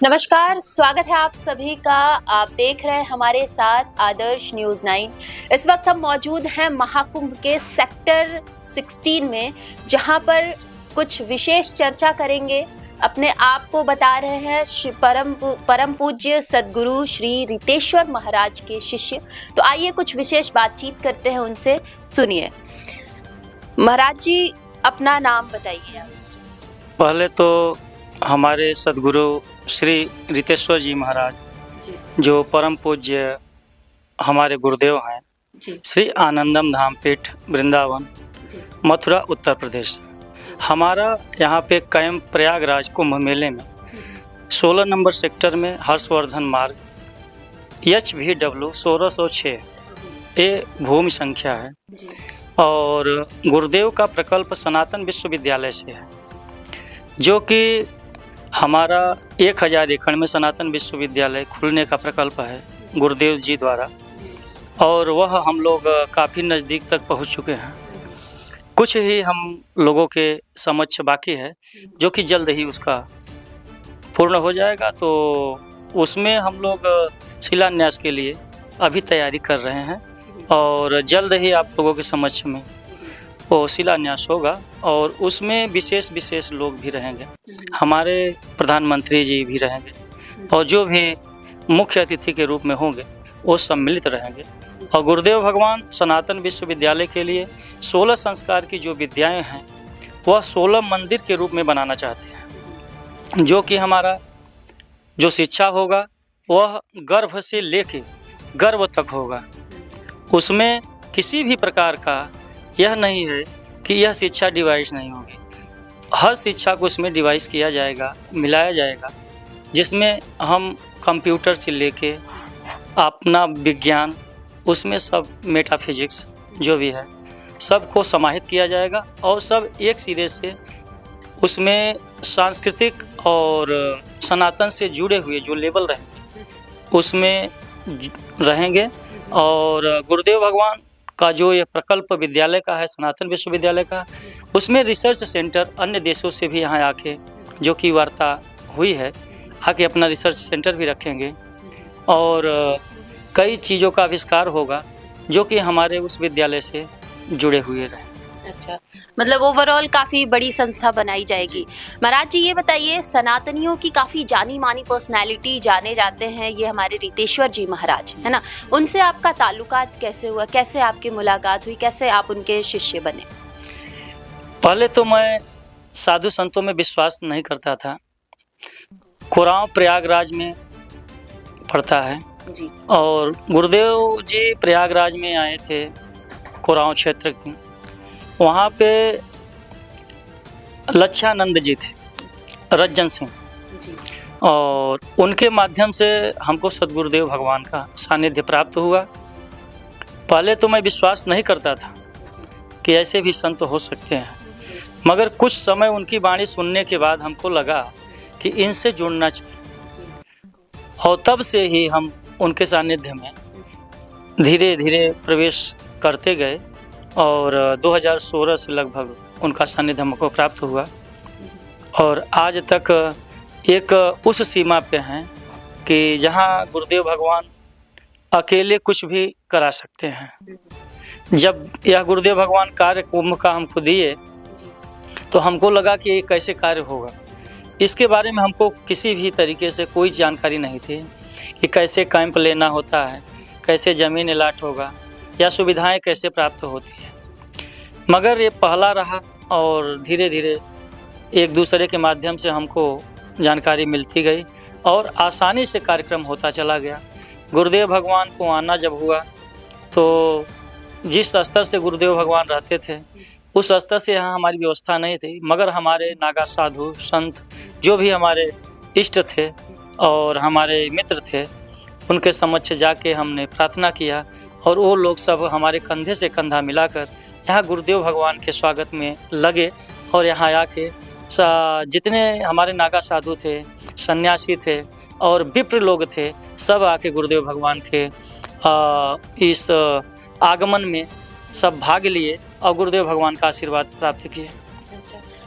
नमस्कार, स्वागत है आप सभी का। आप देख रहे हैं हमारे साथ आदर्श न्यूज़ 9। इस वक्त हम मौजूद हैं महाकुंभ के सेक्टर 16 में, जहां पर कुछ विशेष चर्चा करेंगे। अपने आप को बता रहे हैं परम पूज्य सद्गुरु श्री रितेश्वर महाराज के शिष्य। तो आइए कुछ विशेष बातचीत करते हैं उनसे, सुनिए। महाराज जी, अपना नाम बताइए आप। पहले तो हमारे सद्गुरु श्री रितेश्वर जी महाराज जो परम पूज्य हमारे गुरुदेव हैं, श्री आनंदम धाम पीठ वृंदावन मथुरा उत्तर प्रदेश। हमारा यहाँ पे कैंप प्रयागराज कुंभ मेले में 16 नंबर सेक्टर में हर्षवर्धन मार्ग HVW 1606 ये भूमि संख्या है। और गुरुदेव का प्रकल्प सनातन विश्वविद्यालय से है, जो कि हमारा 1000 एकड़ में सनातन विश्वविद्यालय खुलने का प्रकल्प है गुरुदेव जी द्वारा। और वह हम लोग काफ़ी नज़दीक तक पहुंच चुके हैं। कुछ ही हम लोगों के समक्ष बाकी है, जो कि जल्द ही उसका पूर्ण हो जाएगा। तो उसमें हम लोग शिलान्यास के लिए अभी तैयारी कर रहे हैं और जल्द ही आप लोगों के समक्ष में वो शिलान्यास होगा। और उसमें विशेष लोग भी रहेंगे, हमारे प्रधानमंत्री जी भी रहेंगे और जो भी मुख्य अतिथि के रूप में होंगे वो सम्मिलित रहेंगे। और गुरुदेव भगवान सनातन विश्वविद्यालय के लिए 16 संस्कार की जो विद्याएं हैं वह 16 मंदिर के रूप में बनाना चाहते हैं, जो कि हमारा जो शिक्षा होगा वह गर्भ से लेके गर्भ तक होगा। उसमें किसी भी प्रकार का यह नहीं है कि यह शिक्षा डिवाइस नहीं होगी। हर शिक्षा को उसमें डिवाइस किया जाएगा, मिलाया जाएगा, जिसमें हम कंप्यूटर से लेके अपना विज्ञान, उसमें सब मेटाफिजिक्स जो भी है सबको समाहित किया जाएगा। और सब एक सिरे से उसमें सांस्कृतिक और सनातन से जुड़े हुए जो लेवल रहेंगे उसमें रहेंगे। और गुरुदेव भगवान का जो ये प्रकल्प विद्यालय का है सनातन विश्वविद्यालय का, उसमें रिसर्च सेंटर अन्य देशों से भी यहाँ आके, जो कि वार्ता हुई है, आके अपना रिसर्च सेंटर भी रखेंगे। और कई चीज़ों का आविष्कार होगा जो कि हमारे उस विद्यालय से जुड़े हुए रहें। अच्छा, मतलब ओवरऑल काफ़ी बड़ी संस्था बनाई जाएगी। महाराज जी, ये बताइए, सनातनियों की काफ़ी जानी मानी पर्सनैलिटी जाने जाते हैं ये हमारे रितेश्वर जी महाराज, है ना। उनसे आपका ताल्लुकात कैसे हुआ, कैसे आपकी मुलाकात हुई, कैसे आप उनके शिष्य बने? पहले तो मैं साधु संतों में विश्वास नहीं करता था। कुराव प्रयागराज में पड़ता है जी। और गुरुदेव जी प्रयागराज में आए थे, कुराव क्षेत्र की। वहाँ पे लच्छानंद जी थे, रज्जन सिंह जी। और उनके माध्यम से हमको सद्गुरुदेव भगवान का सानिध्य प्राप्त हुआ। पहले तो मैं विश्वास नहीं करता था कि ऐसे भी संत हो सकते हैं, मगर कुछ समय उनकी वाणी सुनने के बाद हमको लगा कि इनसे जुड़ना चाहिए। और तब से ही हम उनके सानिध्य में धीरे धीरे प्रवेश करते गए। और 2016 से लगभग उनका सानिध्य हमको प्राप्त हुआ। और आज तक एक उस सीमा पे हैं कि जहाँ गुरुदेव भगवान अकेले कुछ भी करा सकते हैं। जब यह गुरुदेव भगवान कार्य कुंभ का हमको दिए तो हमको लगा कि ये कैसे कार्य होगा। इसके बारे में हमको किसी भी तरीके से कोई जानकारी नहीं थी कि कैसे कैंप लेना होता है, कैसे ज़मीन अलाट होगा या सुविधाएं कैसे प्राप्त होती है। मगर ये पहला रहा और धीरे धीरे एक दूसरे के माध्यम से हमको जानकारी मिलती गई और आसानी से कार्यक्रम होता चला गया। गुरुदेव भगवान को आना जब हुआ तो जिस स्तर से गुरुदेव भगवान रहते थे उस स्तर से यहाँ हमारी व्यवस्था नहीं थी, मगर हमारे नागा साधु संत जो भी हमारे इष्ट थे और हमारे मित्र थे, उनके समक्ष जाके हमने प्रार्थना किया और वो लोग सब हमारे कंधे से कंधा मिलाकर यहाँ गुरुदेव भगवान के स्वागत में लगे। और यहाँ आके जितने हमारे नागा साधु थे, सन्यासी थे और विप्र लोग थे, सब आके गुरुदेव भगवान के इस आगमन में सब भाग लिए और गुरुदेव भगवान का आशीर्वाद प्राप्त किए।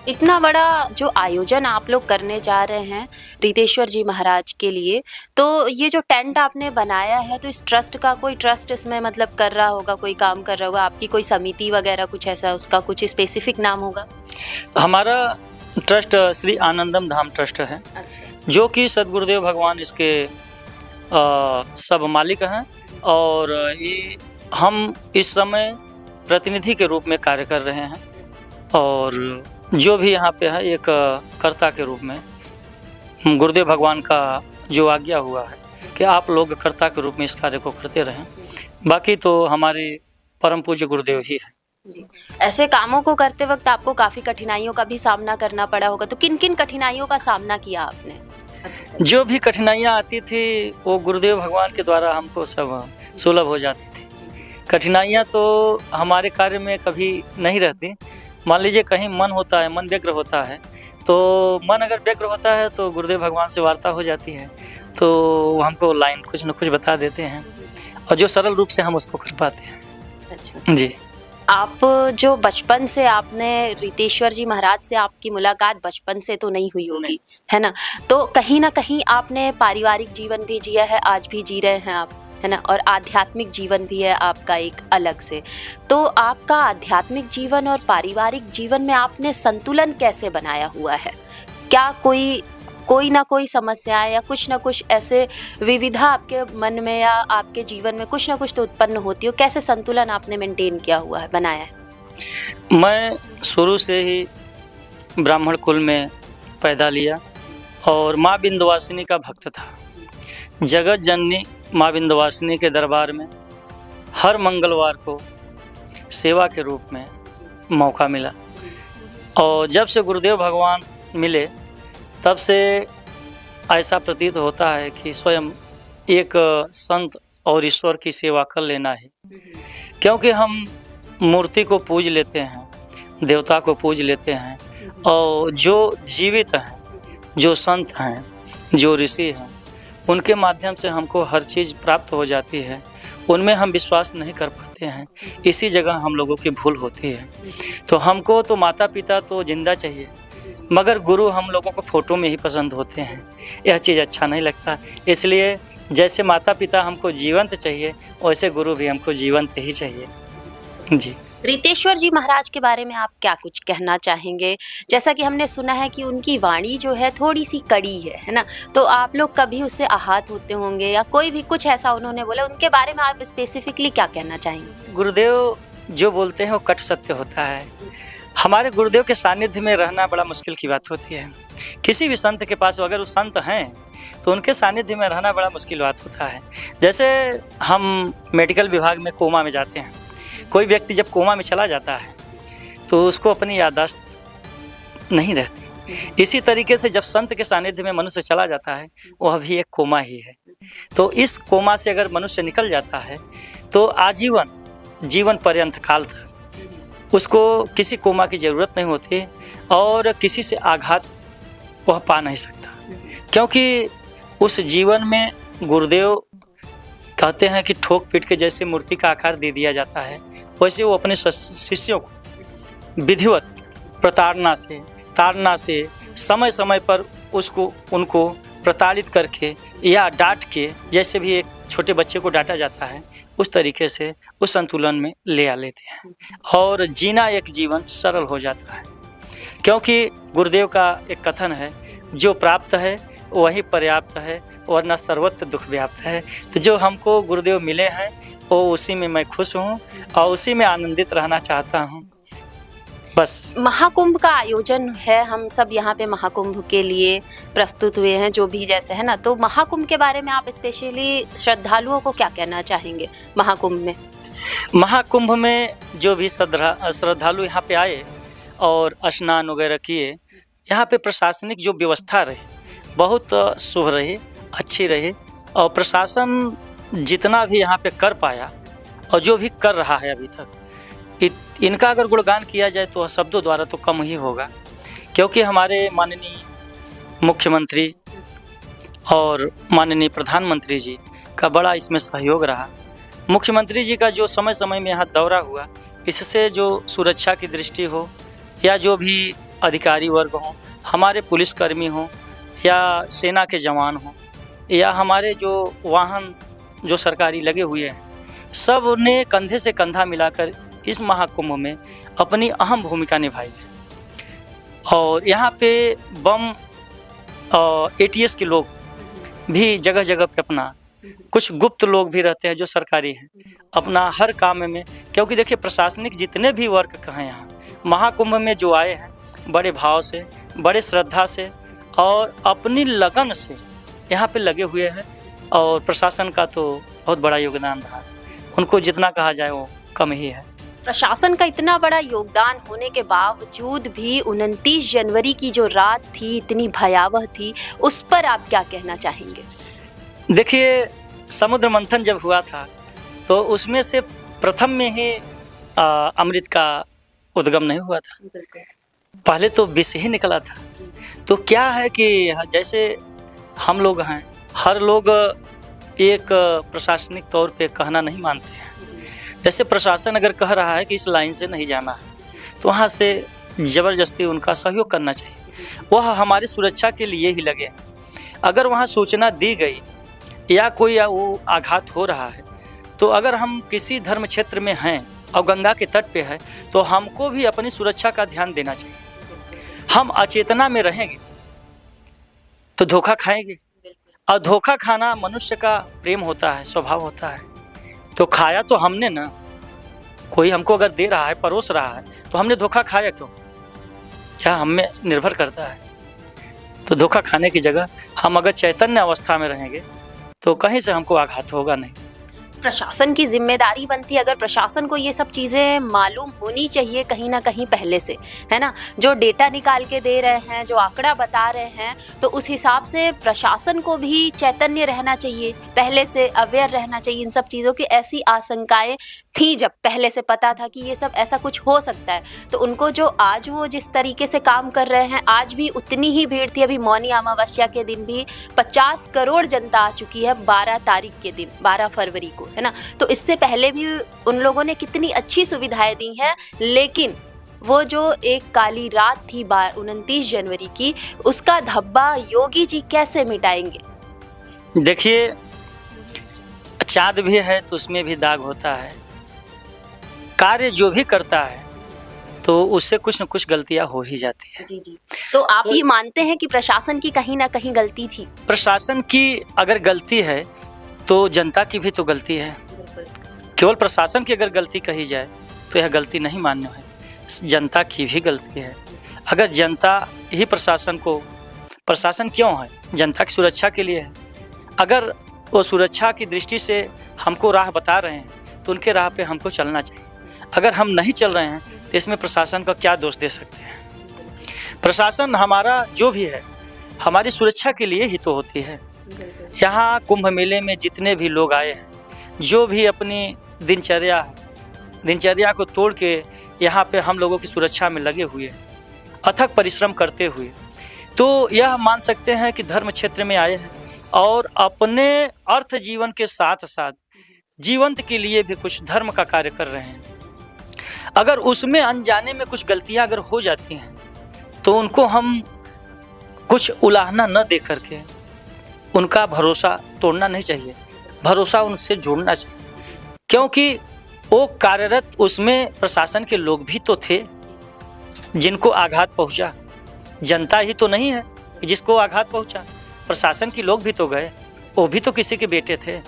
इतना बड़ा जो आयोजन आप लोग करने जा रहे हैं रितेश्वर जी महाराज के लिए, तो ये जो टेंट आपने बनाया है, तो इस ट्रस्ट का कोई ट्रस्ट इसमें मतलब कर रहा होगा, कोई काम कर रहा होगा, आपकी कोई समिति वगैरह कुछ ऐसा, उसका कुछ स्पेसिफिक नाम होगा? हमारा ट्रस्ट श्री आनंदम धाम ट्रस्ट है। अच्छा। जो कि सदगुरुदेव भगवान इसके सब मालिक हैं, और ये हम इस समय प्रतिनिधि के रूप में कार्य कर रहे हैं, और जो भी यहाँ पे है एक कर्ता के रूप में गुरुदेव भगवान का जो आज्ञा हुआ है कि आप लोग कर्ता के रूप में इस कार्य को करते रहें। बाकी तो हमारे परम पूज्य गुरुदेव ही हैं। जी। ऐसे कामों को करते वक्त आपको काफ़ी कठिनाइयों का भी सामना करना पड़ा होगा, तो किन किन कठिनाइयों का सामना किया आपने? जो भी कठिनाइयाँ आती थी वो गुरुदेव भगवान के द्वारा हमको सब सुलभ हो जाती थी। कठिनाइयाँ तो हमारे कार्य में कभी नहीं रहती। मान लीजिए कहीं मन होता है, मन व्यग्र होता है, तो मन अगर व्यग्र होता है तो गुरुदेव भगवान से वार्ता हो जाती है, तो हमको लाइन कुछ न कुछ बता देते हैं, और जो सरल रूप से हम उसको कर पाते हैं। अच्छा जी। आप जो बचपन से आपने रितेश्वर जी महाराज से आपकी मुलाकात बचपन से तो नहीं हुई होगी, है ना? तो कहीं ना कहीं आपने पारिवारिक जीवन भी जिया है, आज भी जी रहे हैं आप, है ना? और आध्यात्मिक जीवन भी है आपका एक अलग से। तो आपका आध्यात्मिक जीवन और पारिवारिक जीवन में आपने संतुलन कैसे बनाया हुआ है? क्या कोई ना कोई समस्याएं या कुछ ना कुछ ऐसे विविधा आपके मन में या आपके जीवन में कुछ ना कुछ तो उत्पन्न होती हो, कैसे संतुलन आपने मेंटेन किया हुआ है, बनाया है? मैं शुरू से ही ब्राह्मण कुल में पैदा लिया और माँ विंध्यवासिनी का भक्त था। जगत जननी माँ विंध्यवासिनी के दरबार में हर मंगलवार को सेवा के रूप में मौका मिला, और जब से गुरुदेव भगवान मिले तब से ऐसा प्रतीत होता है कि स्वयं एक संत और ईश्वर की सेवा कर लेना है। क्योंकि हम मूर्ति को पूज लेते हैं, देवता को पूज लेते हैं, और जो जीवित हैं, जो संत हैं, जो ऋषि हैं, उनके माध्यम से हमको हर चीज़ प्राप्त हो जाती है, उनमें हम विश्वास नहीं कर पाते हैं। इसी जगह हम लोगों की भूल होती है। तो हमको तो माता पिता तो जिंदा चाहिए, मगर गुरु हम लोगों को फ़ोटो में ही पसंद होते हैं। यह चीज़ अच्छा नहीं लगता। इसलिए जैसे माता पिता हमको जीवंत चाहिए, वैसे गुरु भी हमको जीवंत ही चाहिए। जी। रितेश्वर जी महाराज के बारे में आप क्या कुछ कहना चाहेंगे? जैसा कि हमने सुना है कि उनकी वाणी जो है थोड़ी सी कड़ी है ना? तो आप लोग कभी उससे आहत होते होंगे, या कोई भी कुछ ऐसा उन्होंने बोला, उनके बारे में आप स्पेसिफिकली क्या कहना चाहेंगे? गुरुदेव जो बोलते हैं वो कट सत्य होता है। हमारे गुरुदेव के सानिध्य में रहना बड़ा मुश्किल की बात होती है। किसी भी संत के पास अगर वो संत हैं तो उनके सानिध्य में रहना बड़ा मुश्किल बात होता है। जैसे हम मेडिकल विभाग में कोमा में जाते हैं, कोई व्यक्ति जब कोमा में चला जाता है तो उसको अपनी याददाश्त नहीं रहती। इसी तरीके से जब संत के सानिध्य में मनुष्य चला जाता है, वह भी एक कोमा ही है। तो इस कोमा से अगर मनुष्य निकल जाता है तो आजीवन, जीवन पर्यंत काल तक उसको किसी कोमा की ज़रूरत नहीं होती, और किसी से आघात वह पा नहीं सकता। क्योंकि उस जीवन में गुरुदेव कहते हैं कि ठोक पीट के जैसे मूर्ति का आकार दे दिया जाता है, वैसे वो अपने शिष्यों को विधिवत ताड़ना से समय समय पर उनको प्रताड़ित करके या डांट के, जैसे भी एक छोटे बच्चे को डांटा जाता है, उस तरीके से उस संतुलन में ले आ लेते हैं, और जीना एक जीवन सरल हो जाता है। क्योंकि गुरुदेव का एक कथन है, जो प्राप्त है वही पर्याप्त है, वरना सर्वत्र दुख व्याप्त है। तो जो हमको गुरुदेव मिले हैं वो उसी में मैं खुश हूँ और उसी में आनंदित रहना चाहता हूँ, बस। महाकुंभ का आयोजन है, हम सब यहाँ पे महाकुंभ के लिए प्रस्तुत हुए हैं, जो भी जैसे है ना। तो महाकुंभ के बारे में आप स्पेशली श्रद्धालुओं को क्या कहना चाहेंगे? महाकुंभ में जो भी श्रद्धालु यहाँ पे आए और स्नान वगैरह किए, यहाँ पे प्रशासनिक जो व्यवस्था रहे बहुत शुभ रही, अच्छी रही, और प्रशासन जितना भी यहाँ पे कर पाया और जो भी कर रहा है अभी तक, इनका अगर गुणगान किया जाए तो शब्दों द्वारा तो कम ही होगा। क्योंकि हमारे माननीय मुख्यमंत्री और माननीय प्रधानमंत्री जी का बड़ा इसमें सहयोग रहा। मुख्यमंत्री जी का जो समय समय में यहाँ दौरा हुआ, इससे जो सुरक्षा की दृष्टि हो या जो भी अधिकारी वर्ग हों, हमारे पुलिसकर्मी हों या सेना के जवान हों या हमारे जो वाहन जो सरकारी लगे हुए हैं, सब ने कंधे से कंधा मिलाकर इस महाकुंभ में अपनी अहम भूमिका निभाई है। और यहाँ पे बम और ATS के लोग भी जगह जगह पे अपना, कुछ गुप्त लोग भी रहते हैं जो सरकारी हैं, अपना हर काम में, क्योंकि देखिए प्रशासनिक जितने भी वर्ग हैं यहाँ महाकुंभ में जो आए हैं, बड़े भाव से, बड़े श्रद्धा से और अपनी लगन से यहाँ पे लगे हुए हैं। और प्रशासन का तो बहुत बड़ा योगदान रहा है, उनको जितना कहा जाए वो कम ही है। प्रशासन का इतना बड़ा योगदान होने के बावजूद भी 29 जनवरी की जो रात थी इतनी भयावह थी, उस पर आप क्या कहना चाहेंगे? देखिए, समुद्र मंथन जब हुआ था तो उसमें से प्रथम में ही अमृत का उद्गम नहीं हुआ था, पहले तो विष ही निकला था। तो क्या है कि जैसे हम लोग हैं, हर लोग एक प्रशासनिक तौर पे कहना नहीं मानते हैं। जैसे प्रशासन अगर कह रहा है कि इस लाइन से नहीं जाना है तो वहाँ से ज़बरदस्ती उनका सहयोग करना चाहिए, वह हमारी सुरक्षा के लिए ही लगे हैं। अगर वहाँ सूचना दी गई या कोई वो आघात हो रहा है, तो अगर हम किसी धर्म क्षेत्र में हैं और गंगा के तट पे है तो हमको भी अपनी सुरक्षा का ध्यान देना चाहिए। हम अचेतना में रहेंगे तो धोखा खाएंगे, और धोखा खाना मनुष्य का प्रेम होता है, स्वभाव होता है। तो खाया तो हमने ना, कोई हमको अगर दे रहा है, परोस रहा है, तो हमने धोखा खाया क्यों? यह हम में निर्भर करता है। तो धोखा खाने की जगह हम अगर चैतन्य अवस्था में रहेंगे तो कहीं से हमको आघात होगा नहीं। प्रशासन की जिम्मेदारी बनती है, अगर प्रशासन को ये सब चीज़ें मालूम होनी चाहिए कहीं ना कहीं पहले से, है ना? जो डेटा निकाल के दे रहे हैं, जो आंकड़ा बता रहे हैं, तो उस हिसाब से प्रशासन को भी चैतन्य रहना चाहिए, पहले से अवेयर रहना चाहिए इन सब चीज़ों की। ऐसी आशंकाएं थी जब पहले से पता था कि ये सब ऐसा कुछ हो सकता है, तो उनको जो आज वो जिस तरीके से काम कर रहे हैं, आज भी उतनी ही भीड़ थी। अभी मौनी अमावस्या के दिन भी 50 करोड़ जनता आ चुकी है 12 तारीख के दिन, 12 फरवरी को, है ना? तो इससे पहले भी उन लोगों ने कितनी अच्छी सुविधाएं दी हैं, लेकिन वो जो एक काली रात थी 29 जनवरी की, उसका धब्बा योगी जी कैसे मिटाएंगे? देखिए, चाँद भी है तो उसमें भी दाग होता है। कार्य जो भी करता है तो उससे कुछ न कुछ गलतियां हो ही जाती है। जी। तो आप ये मानते हैं कि प्रशासन की कहीं ना कहीं गलती थी? प्रशासन की अगर गलती है तो जनता की भी तो गलती है। केवल प्रशासन की अगर गलती कही जाए तो यह गलती नहीं मान्य है, जनता की भी गलती है। अगर जनता ही प्रशासन क्यों है? जनता की सुरक्षा के लिए है। अगर वो सुरक्षा की दृष्टि से हमको राह बता रहे हैं तो उनके राह पे हमको चलना चाहिए। अगर हम नहीं चल रहे हैं तो इसमें प्रशासन का क्या दोष दे सकते हैं? प्रशासन हमारा जो भी है हमारी सुरक्षा के लिए ही तो होती है। यहाँ कुंभ मेले में जितने भी लोग आए हैं, जो भी अपनी दिनचर्या को तोड़ के यहाँ पे हम लोगों की सुरक्षा में लगे हुए हैं, अथक परिश्रम करते हुए, तो यह मान सकते हैं कि धर्म क्षेत्र में आए हैं और अपने अर्थ जीवन के साथ साथ जीवंत के लिए भी कुछ धर्म का कार्य कर रहे हैं। अगर उसमें अनजाने में कुछ गलतियां अगर हो जाती हैं तो उनको हम कुछ उलाहना न दे करके उनका भरोसा तोड़ना नहीं चाहिए, भरोसा उनसे जोड़ना चाहिए। क्योंकि वो कार्यरत उसमें प्रशासन के लोग भी तो थे जिनको आघात पहुंचा, जनता ही तो नहीं है जिसको आघात पहुंचा। प्रशासन के लोग भी तो गए, वो भी तो किसी के बेटे थे।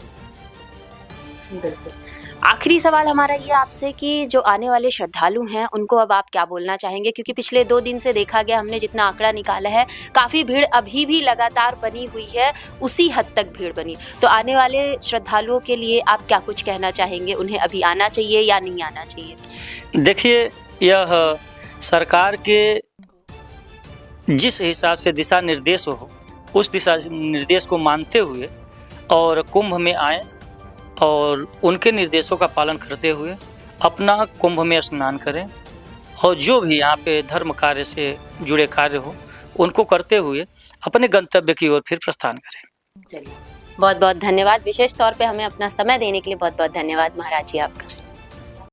आखिरी सवाल हमारा ये आपसे कि जो आने वाले श्रद्धालु हैं उनको अब आप क्या बोलना चाहेंगे? क्योंकि पिछले 2 दिन से देखा गया, हमने जितना आंकड़ा निकाला है, काफ़ी भीड़ अभी भी लगातार बनी हुई है, उसी हद तक भीड़ बनी। तो आने वाले श्रद्धालुओं के लिए आप क्या कुछ कहना चाहेंगे? उन्हें अभी आना चाहिए या नहीं आना चाहिए? देखिए, यह सरकार के जिस हिसाब से दिशा निर्देश हो, उस दिशा निर्देश को मानते हुए और कुंभ में आए और उनके निर्देशों का पालन करते हुए अपना कुंभ में स्नान करें और जो भी यहाँ पे धर्म कार्य से जुड़े कार्य हो उनको करते हुए अपने गंतव्य की ओर फिर प्रस्थान करें। चलिए, बहुत बहुत धन्यवाद। विशेष तौर पे हमें अपना समय देने के लिए बहुत बहुत धन्यवाद महाराज जी आपका।